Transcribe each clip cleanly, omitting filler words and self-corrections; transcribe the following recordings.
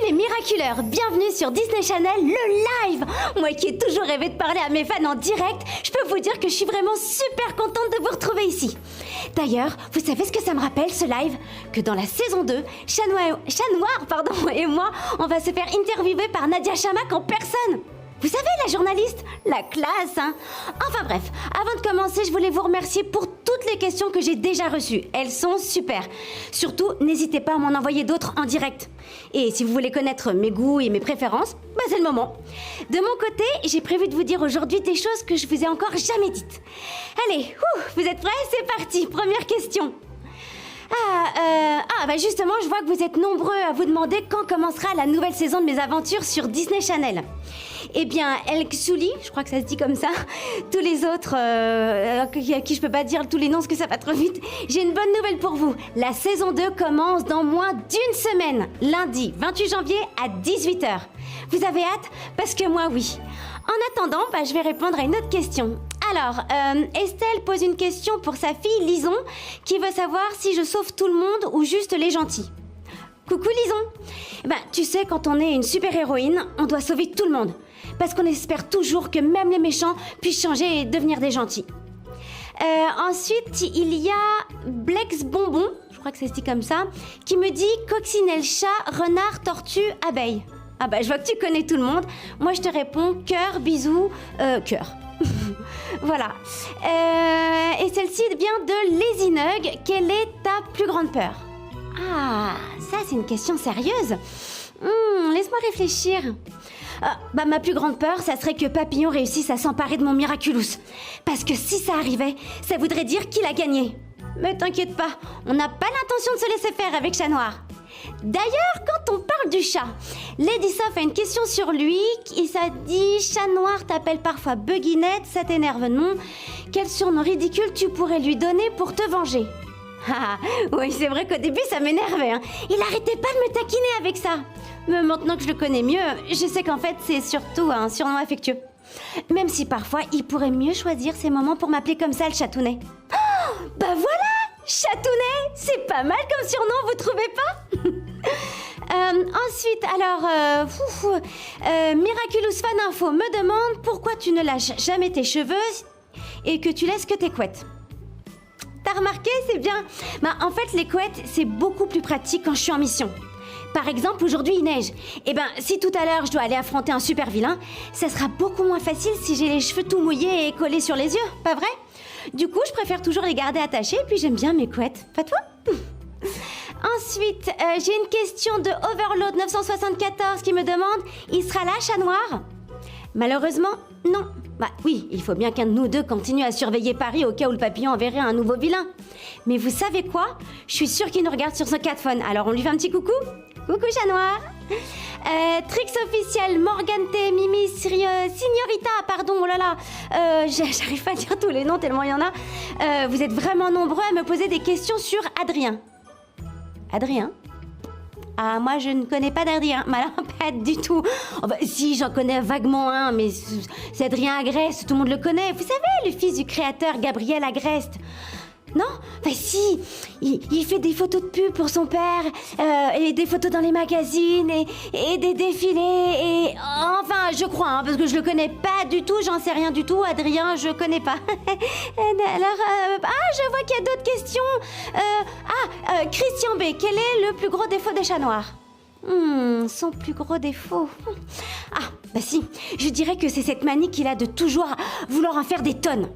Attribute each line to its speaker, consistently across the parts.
Speaker 1: les miraculeurs, bienvenue sur Disney Channel, le live. Moi qui ai toujours rêvé de parler à mes fans en direct, je peux vous dire que je suis vraiment super contente de vous retrouver ici. D'ailleurs, vous savez ce que ça me rappelle ce live? Que dans la saison 2, Chat Noir et moi, on va se faire interviewer par Nadia Chamak en personne. Vous savez, la journaliste, la classe, hein. Enfin bref, avant de commencer, je voulais vous remercier pour toutes les questions que j'ai déjà reçues. Elles sont super. Surtout, n'hésitez pas à m'en envoyer d'autres en direct. Et si vous voulez connaître mes goûts et mes préférences, bah c'est le moment. De mon côté, j'ai prévu de vous dire aujourd'hui des choses que je vous ai encore jamais dites. Allez, vous êtes prêts? C'est parti, première question. Bah justement, je vois que vous êtes nombreux à vous demander quand commencera la nouvelle saison de mes aventures sur Disney Channel. Eh bien, El Xuli, je crois que ça se dit comme ça, tous les autres, à qui je peux pas dire tous les noms parce que ça va trop vite, j'ai une bonne nouvelle pour vous. La saison 2 commence dans moins d'une semaine, lundi 28 janvier à 18h. Vous avez hâte? Parce que moi, oui. En attendant, je vais répondre à une autre question. Alors, Estelle pose une question pour sa fille Lison, qui veut savoir si je sauve tout le monde ou juste les gentils. Coucou Lison. Tu sais, quand on est une super-héroïne, on doit sauver tout le monde. Parce qu'on espère toujours que même les méchants puissent changer et devenir des gentils. Ensuite, il y a Blex Bonbon, je crois que ça se dit comme ça, qui me dit coccinelle, chat, renard, tortue, abeille. Je vois que tu connais tout le monde. Moi, je te réponds cœur, bisous, cœur. Voilà. Et celle-ci vient de Lazy Nug. Quelle est ta plus grande peur? Ça, c'est une question sérieuse. Laisse-moi réfléchir. Ma plus grande peur, ça serait que Papillon réussisse à s'emparer de mon Miraculous. Parce que si ça arrivait, ça voudrait dire qu'il a gagné. Mais t'inquiète pas, on n'a pas l'intention de se laisser faire avec Chat Noir. D'ailleurs, quand on parle du chat, Lady Soph a une question sur lui. Ça dit, Chat Noir t'appelle parfois Buginette, ça t'énerve, non? Quel surnom ridicule tu pourrais lui donner pour te venger? Oui, c'est vrai qu'au début ça m'énervait, hein. Il arrêtait pas de me taquiner avec ça. Mais maintenant que je le connais mieux, je sais qu'en fait c'est surtout un surnom affectueux. Même si parfois il pourrait mieux choisir ses moments pour m'appeler comme ça, le chatounet. Voilà, chatounet, c'est pas mal comme surnom, vous trouvez pas? Ensuite, alors, Miraculous Fan Info me demande pourquoi tu ne lâches jamais tes cheveux et que tu laisses que tes couettes. T'as remarqué, c'est bien. En fait, les couettes, c'est beaucoup plus pratique quand je suis en mission. Par exemple, aujourd'hui, il neige. Si tout à l'heure, je dois aller affronter un super vilain, ça sera beaucoup moins facile si j'ai les cheveux tout mouillés et collés sur les yeux, pas vrai? Du coup, je préfère toujours les garder attachés, puis j'aime bien mes couettes. Pas toi? Ensuite, j'ai une question de Overload 974 qui me demande « Il sera là, Chat Noir ?» Malheureusement, non. Oui, il faut bien qu'un de nous deux continue à surveiller Paris au cas où le papillon enverrait un nouveau vilain. Mais vous savez quoi? Je suis sûre qu'il nous regarde sur son catphone, alors on lui fait un petit coucou? Coucou Chat Noir. Trix officiel, Morgane T, Mimi, Signorita, pardon, oh là là, j'arrive pas à dire tous les noms tellement il y en a. Vous êtes vraiment nombreux à me poser des questions sur Adrien. Adrien? Moi je ne connais pas d'Adrien, pas du tout. Si, j'en connais vaguement un, mais c'est Adrien Agreste, tout le monde le connaît. Vous savez, le fils du créateur Gabriel Agreste. Non? Si, il fait des photos de pub pour son père, et des photos dans les magazines, et des défilés, et... Enfin, je crois, parce que je le connais pas du tout, j'en sais rien du tout, Adrien, je connais pas. Alors, je vois qu'il y a d'autres questions. Christian B, quel est le plus gros défaut des chats noirs? Son plus gros défaut... Si, je dirais que c'est cette manie qu'il a de toujours vouloir en faire des tonnes.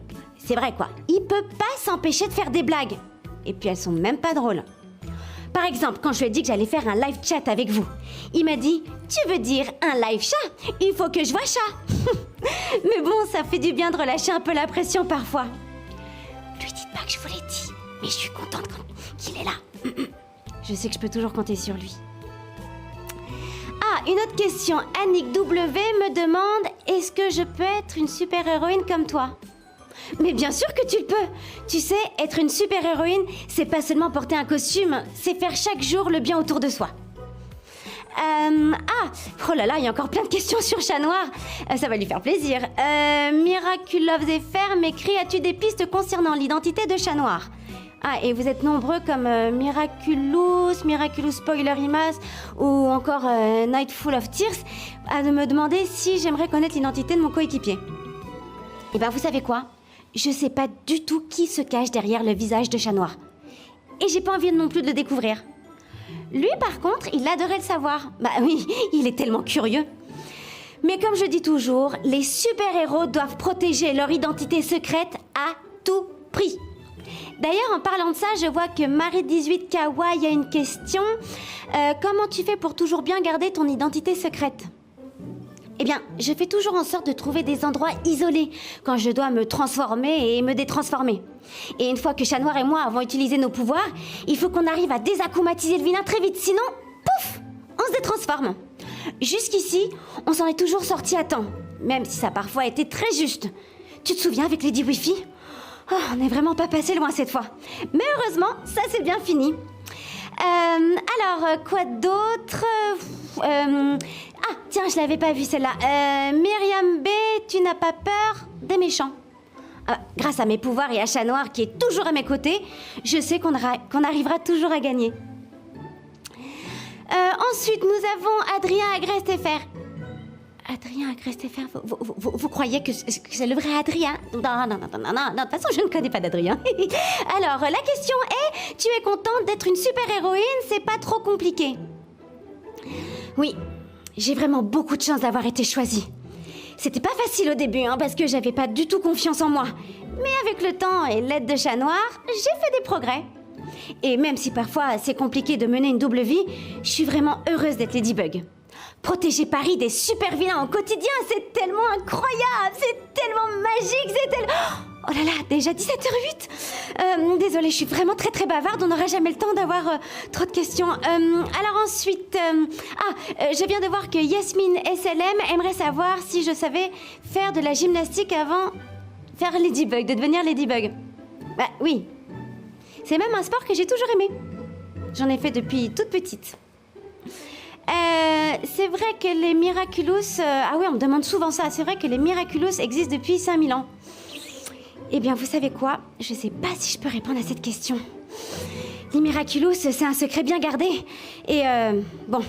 Speaker 1: C'est vrai quoi, il peut pas s'empêcher de faire des blagues. Et puis elles sont même pas drôles. Par exemple, quand je lui ai dit que j'allais faire un live chat avec vous, il m'a dit « Tu veux dire un live chat? Il faut que je vois chat !» Mais bon, ça fait du bien de relâcher un peu la pression parfois. Lui dites pas que je vous l'ai dit, mais je suis contente qu'il est là. Je sais que je peux toujours compter sur lui. Une autre question. Annick W me demande « Est-ce que je peux être une super-héroïne comme toi ?» Mais bien sûr que tu le peux. Tu sais, être une super-héroïne, c'est pas seulement porter un costume, c'est faire chaque jour le bien autour de soi. Oh là là, il y a encore plein de questions sur Chat Noir. Ça va lui faire plaisir. Miracle Loves FR m'écrit: as-tu des pistes concernant l'identité de Chat Noir? Ah, et vous êtes nombreux comme Miraculous Spoilerimas ou encore Night Full of Tears à me demander si j'aimerais connaître l'identité de mon coéquipier. Et ben vous savez quoi? Je sais pas du tout qui se cache derrière le visage de Chat Noir. Et j'ai pas envie non plus de le découvrir. Lui par contre, il adorait le savoir. Bah oui, il est tellement curieux. Mais comme je dis toujours, les super-héros doivent protéger leur identité secrète à tout prix. D'ailleurs, en parlant de ça, je vois que Marie18 Kawaii a une question. Comment tu fais pour toujours bien garder ton identité secrète? Eh bien, je fais toujours en sorte de trouver des endroits isolés quand je dois me transformer et me détransformer. Et une fois que Chat Noir et moi avons utilisé nos pouvoirs, il faut qu'on arrive à désacclimatiser le vilain très vite, sinon, pouf, on se détransforme. Jusqu'ici, on s'en est toujours sorti à temps, même si ça a parfois été très juste. Tu te souviens avec Lady Wi-Fi? Oh, on n'est vraiment pas passé loin cette fois. Mais heureusement, ça c'est bien fini. Alors, quoi d'autre? Ah, tiens, je l'avais pas vue celle-là. Myriam B, tu n'as pas peur des méchants? Grâce à mes pouvoirs et à Chat Noir qui est toujours à mes côtés, je sais qu'on arrivera toujours à gagner. Ensuite, nous avons Adrien Agreste-FR. Adrien Agreste-FR, vous croyez que c'est le vrai Adrien? Non, de toute façon, je ne connais pas d'Adrien. Alors, la question est, tu es contente d'être une super-héroïne? C'est pas trop compliqué. Oui, j'ai vraiment beaucoup de chance d'avoir été choisie. C'était pas facile au début, parce que j'avais pas du tout confiance en moi. Mais avec le temps et l'aide de Chat Noir, j'ai fait des progrès. Et même si parfois c'est compliqué de mener une double vie, je suis vraiment heureuse d'être Ladybug. Protéger Paris des super vilains au quotidien, c'est tellement incroyable, c'est tellement magique, c'est tellement... Oh là là, déjà 17h08. Désolée, je suis vraiment très très bavarde, on n'aura jamais le temps d'avoir trop de questions. Alors ensuite... je viens de voir que Yasmine SLM aimerait savoir si je savais faire de la gymnastique avant faire Ladybug, de devenir Ladybug. Bah oui. C'est même un sport que j'ai toujours aimé. J'en ai fait depuis toute petite. C'est vrai que les Miraculous... ah oui, on me demande souvent ça. C'est vrai que les Miraculous existent depuis 5000 ans. Eh bien, vous savez quoi? Je sais pas si je peux répondre à cette question. Les Miraculous, c'est un secret bien gardé. Et bon,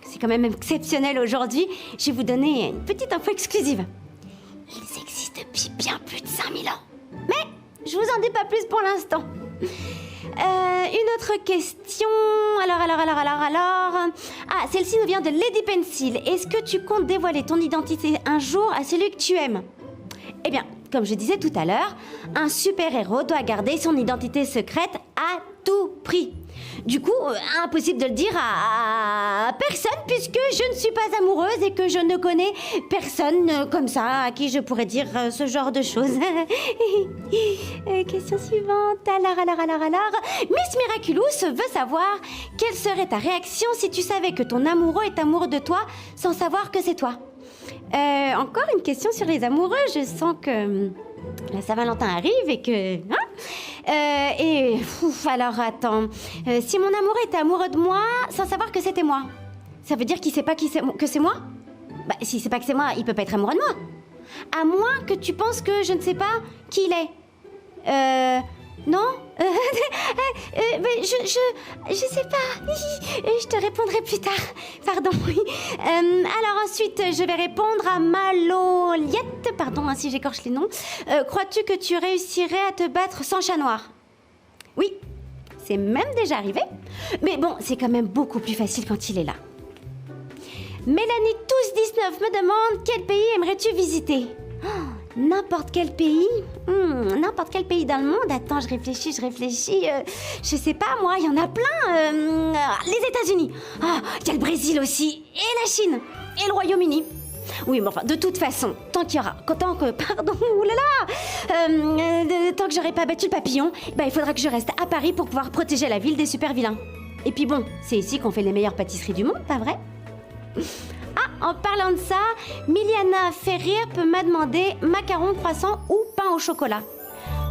Speaker 1: c'est quand même exceptionnel aujourd'hui. Je vais vous donner une petite info exclusive. Ils existent depuis bien plus de 5000 ans. Mais je vous en dis pas plus pour l'instant. Une autre question. Alors. Ah, celle-ci nous vient de Lady Pencil. Est-ce que tu comptes dévoiler ton identité un jour à celui que tu aimes? Eh bien, comme je disais tout à l'heure, un super-héros doit garder son identité secrète à tout prix. Du coup, impossible de le dire à personne puisque je ne suis pas amoureuse et que je ne connais personne comme ça à qui je pourrais dire ce genre de choses. Question suivante. Alors. Miss Miraculous veut savoir quelle serait ta réaction si tu savais que ton amoureux est amoureux de toi sans savoir que c'est toi. Encore une question sur les amoureux. Je sens que la Saint-Valentin arrive et que... alors attends. Si mon amoureux était amoureux de moi sans savoir que c'était moi, ça veut dire qu'il sait pas que c'est moi? Bah, s'il sait pas que c'est moi, il peut pas être amoureux de moi. À moins que tu penses que je ne sais pas qui il est. Non? Je sais pas. Je te répondrai plus tard. Pardon. Alors ensuite, je vais répondre à Maloliette. Pardon si j'écorche les noms. Crois-tu que tu réussirais à te battre sans Chat Noir? Oui, c'est même déjà arrivé. Mais bon, c'est quand même beaucoup plus facile quand il est là. Mélanie Tous19 me demande quel pays aimerais-tu visiter? N'importe quel pays? N'importe quel pays dans le monde? Attends, je réfléchis. Je sais pas, moi, il y en a plein. Les États-Unis. Il y a le Brésil aussi. Et la Chine. Et le Royaume-Uni. Oui, mais enfin, de toute façon, tant que j'aurai pas battu le papillon, il faudra que je reste à Paris pour pouvoir protéger la ville des super vilains. Et puis bon, c'est ici qu'on fait les meilleures pâtisseries du monde, pas vrai? En parlant de ça, Miliana Ferrir peut m'a demandé macarons, croissants ou pain au chocolat.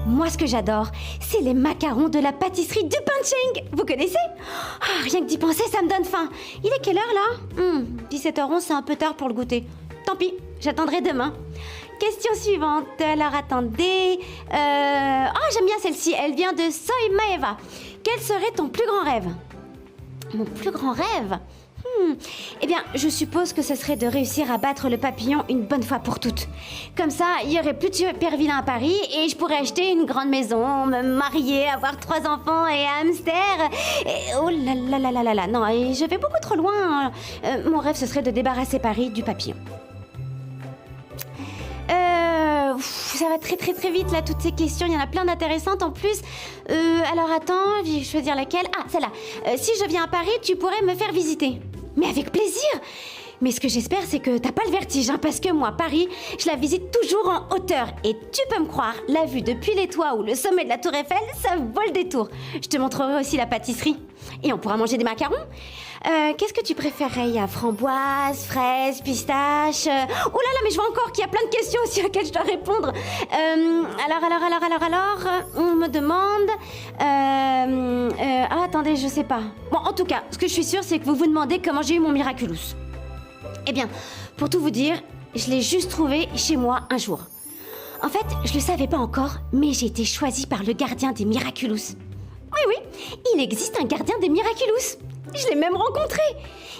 Speaker 1: Moi, ce que j'adore, c'est les macarons de la pâtisserie du Punching. Vous connaissez? Rien que d'y penser, ça me donne faim. Il est quelle heure, là 17h11, c'est un peu tard pour le goûter. Tant pis, j'attendrai demain. question suivante. Alors, attendez. J'aime bien celle-ci. Elle vient de Soy Maeva. Quel serait ton plus grand rêve? Mon plus grand rêve? Eh bien, je suppose que ce serait de réussir à battre le papillon une bonne fois pour toutes. Comme ça, il y aurait plus de super vilain à Paris et je pourrais acheter une grande maison, me marier, avoir 3 enfants et un hamster. Et, oh là là là là là là, non, et je vais beaucoup trop loin. Mon rêve, ce serait de débarrasser Paris du papillon. Ça va très très très vite là, toutes ces questions, il y en a plein d'intéressantes en plus. Alors attends, je vais choisir laquelle. Ah, celle-là. Si je viens à Paris, tu pourrais me faire visiter. Mais avec plaisir. Mais ce que j'espère, c'est que t'as pas le vertige, hein, parce que moi, Paris, je la visite toujours en hauteur. Et tu peux me croire, la vue depuis les toits ou le sommet de la Tour Eiffel, ça vole des tours. Je te montrerai aussi la pâtisserie. Et on pourra manger des macarons. Qu'est-ce que tu préférerais? Il y a framboise, fraise, pistache... Oh là là, mais je vois encore qu'il y a plein de questions aussi auxquelles je dois répondre. Alors, on me demande... attendez, je sais pas. Bon, en tout cas, ce que je suis sûre, c'est que vous vous demandez comment j'ai eu mon Miraculous. Eh bien, pour tout vous dire, je l'ai juste trouvé chez moi un jour. En fait, je le savais pas encore, mais j'ai été choisie par le gardien des Miraculous. Oui, il existe un gardien des Miraculous. Je l'ai même rencontré.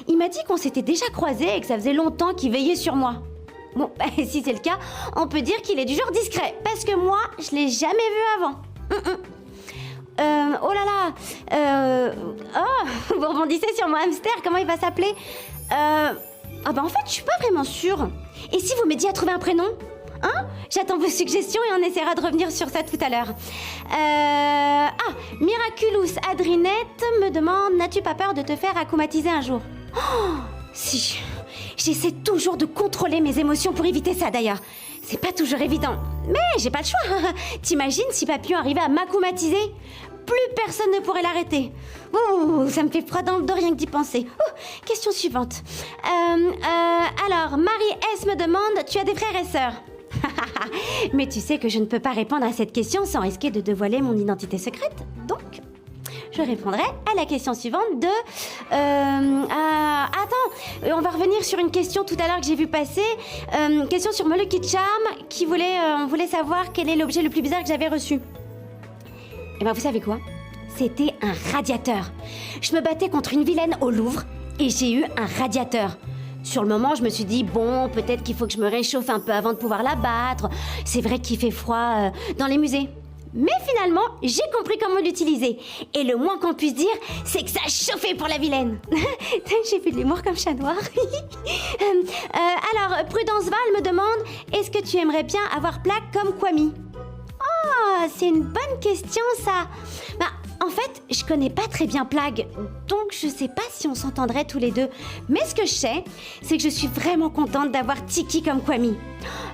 Speaker 1: Il m'a dit qu'on s'était déjà croisés et que ça faisait longtemps qu'il veillait sur moi. Bon, si c'est le cas, on peut dire qu'il est du genre discret, parce que moi, je l'ai jamais vu avant. Oh là là. Vous rebondissez sur mon hamster, comment il va s'appeler? En fait, je suis pas vraiment sûre. Et si vous m'aidiez à trouver un prénom? Hein? J'attends vos suggestions et on essaiera de revenir sur ça tout à l'heure. Miraculous Adrinette me demande: n'as-tu pas peur de te faire akumatiser un jour? Oh, si. J'essaie toujours de contrôler mes émotions pour éviter ça d'ailleurs. C'est pas toujours évident, mais j'ai pas le choix. T'imagines si Papillon arrivait à m'akumatiser? Plus personne ne pourrait l'arrêter. Ouh, ça me fait froid dans le dos rien que d'y penser. Question suivante. Alors, Marie S me demande: tu as des frères et sœurs? Mais tu sais que je ne peux pas répondre à cette question sans risquer de dévoiler mon identité secrète. Donc, je répondrai à la question suivante de... Attends, on va revenir sur une question tout à l'heure que j'ai vu passer. Question sur Molucci Charm qui on voulait savoir quel est l'objet le plus bizarre que j'avais reçu. Et ben vous savez quoi? C'était un radiateur. Je me battais contre une vilaine au Louvre et j'ai eu un radiateur. Sur le moment, je me suis dit, bon, peut-être qu'il faut que je me réchauffe un peu avant de pouvoir la battre. C'est vrai qu'il fait froid dans les musées. Mais finalement, j'ai compris comment l'utiliser. Et le moins qu'on puisse dire, c'est que ça a chauffé pour la vilaine. J'ai fait de l'humour comme chat noir. Alors, Prudence Val me demande: est-ce que tu aimerais bien avoir plaque comme Kwami? Oh, c'est une bonne question ça. En fait, je connais pas très bien Plague, donc je sais pas si on s'entendrait tous les deux. Mais ce que je sais, c'est que je suis vraiment contente d'avoir Tiki comme Kwami.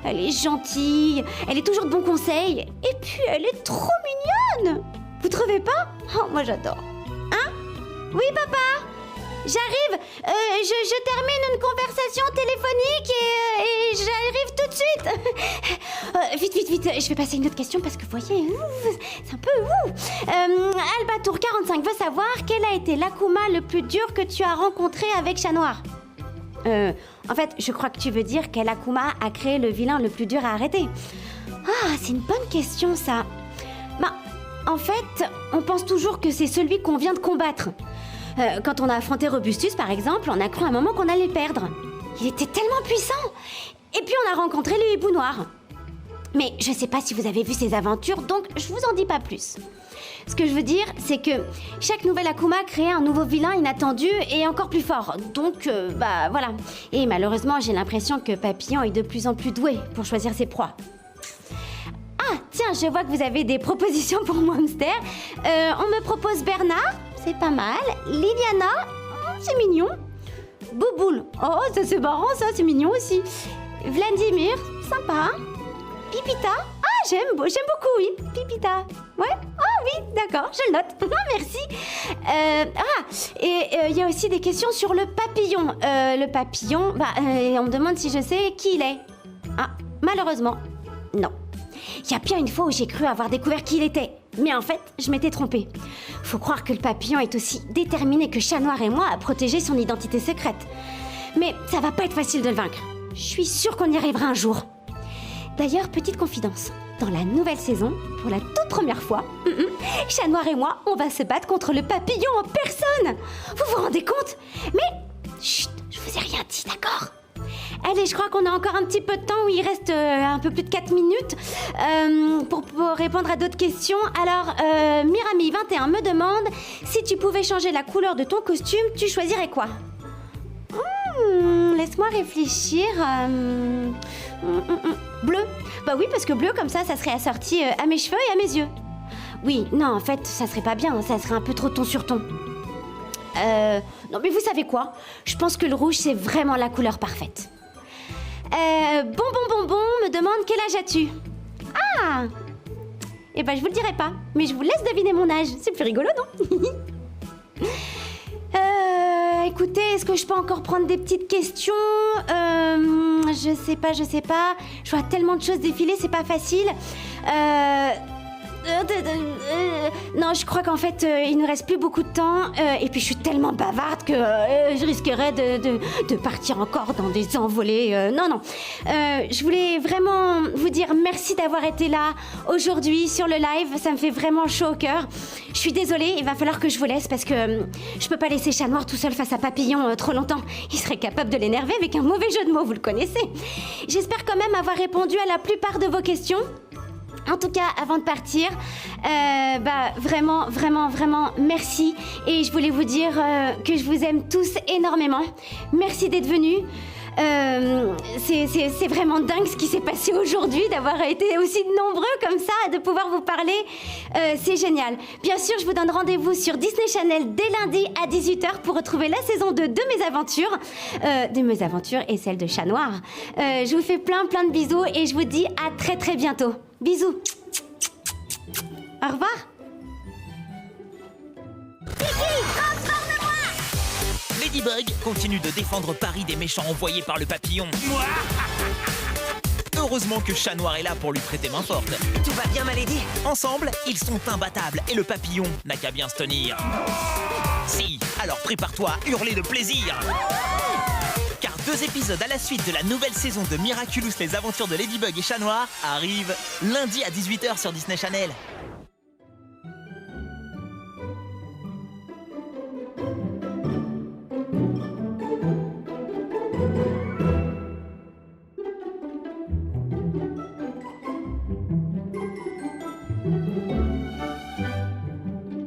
Speaker 1: Elle est gentille, elle est toujours de bons conseils, et puis elle est trop mignonne. Vous trouvez pas? Oh, moi j'adore. Hein? Oui, papa? J'arrive, je termine une conversation téléphonique et j'arrive tout de suite. Vite, je vais passer à une autre question parce que vous voyez, c'est un peu... Albatour 45 veut savoir quel a été l'Akuma le plus dur que tu as rencontré avec Chat Noir. En fait, je crois que tu veux dire quel Akuma a créé le vilain le plus dur à arrêter. Ah, c'est une bonne question ça. En fait, on pense toujours que c'est celui qu'on vient de combattre. Quand on a affronté Robustus, par exemple, on a cru à un moment qu'on allait le perdre. Il était tellement puissant. Et puis on a rencontré le hibou noir. Mais je sais pas si vous avez vu ses aventures, donc je vous en dis pas plus. Ce que je veux dire, c'est que chaque nouvelle Akuma crée un nouveau vilain inattendu et encore plus fort. Donc, voilà. Et malheureusement, j'ai l'impression que Papillon est de plus en plus doué pour choisir ses proies. Ah, tiens, je vois que vous avez des propositions pour mon hamster. On me propose Bernard, c'est pas mal. Liliana, c'est mignon. Bouboule, oh, ça c'est marrant, ça c'est mignon aussi. Vladimir, sympa. Pipita, j'aime beaucoup, oui. Pipita, ouais. Oui, d'accord, je le note. Merci. Il y a aussi des questions sur le papillon. Le papillon, on me demande si je sais qui il est. Ah, malheureusement, non. Il y a bien une fois où j'ai cru avoir découvert qui il était. Mais en fait, je m'étais trompée. Faut croire que le papillon est aussi déterminé que Chat Noir et moi à protéger son identité secrète. Mais ça va pas être facile de le vaincre. Je suis sûre qu'on y arrivera un jour. D'ailleurs, petite confidence, dans la nouvelle saison, pour la toute première fois, Chat Noir et moi, on va se battre contre le papillon en personne. Vous vous rendez compte? Mais, chut, je vous ai rien dit, d'accord? Allez, je crois qu'on a encore un petit peu de temps, où il reste un peu plus de 4 minutes pour répondre à d'autres questions. Alors, Mirami21 me demande si tu pouvais changer la couleur de ton costume, tu choisirais quoi? Laisse-moi réfléchir. Bleu. Bah oui, parce que bleu, comme ça serait assorti à mes cheveux et à mes yeux. Oui, non, en fait, ça serait pas bien, ça serait un peu trop ton sur ton. Non, mais vous savez quoi? Je pense que le rouge, c'est vraiment la couleur parfaite. Bonbon me demande quel âge as-tu? Ah! Eh ben, je vous le dirai pas, mais je vous laisse deviner mon âge. C'est plus rigolo, non? Écoutez, est-ce que je peux encore prendre des petites questions? Je sais pas. Je vois tellement de choses défiler, c'est pas facile. Non, je crois qu'en fait, il ne reste plus beaucoup de temps. Et puis, je suis tellement bavarde que je risquerais de partir encore dans des envolées. Non. Je voulais vraiment vous dire merci d'avoir été là aujourd'hui sur le live. Ça me fait vraiment chaud au cœur. Je suis désolée, il va falloir que je vous laisse parce que je peux pas laisser Chat Noir tout seul face à Papillon trop longtemps. Il serait capable de l'énerver avec un mauvais jeu de mots, vous le connaissez. J'espère quand même avoir répondu à la plupart de vos questions. En tout cas, avant de partir, vraiment, merci. Et je voulais vous dire que je vous aime tous énormément. Merci d'être venus. C'est vraiment dingue ce qui s'est passé aujourd'hui, d'avoir été aussi nombreux comme ça, de pouvoir vous parler. C'est génial. Bien sûr, je vous donne rendez-vous sur Disney Channel dès lundi à 18h pour retrouver la saison 2 de mes aventures. Et celle de Chat Noir. Je vous fais plein de bisous et je vous dis à très bientôt. Bisous. Au revoir.
Speaker 2: Ladybug continue de défendre Paris des méchants envoyés par le papillon. Heureusement que Chat Noir est là pour lui prêter main forte.
Speaker 3: Tout va bien, ma lady?
Speaker 2: Ensemble, ils sont imbattables et le papillon n'a qu'à bien se tenir. Si, alors prépare-toi à hurler de plaisir. Car 2 épisodes à la suite de la nouvelle saison de Miraculous, les aventures de Ladybug et Chat Noir arrivent lundi à 18h sur Disney Channel.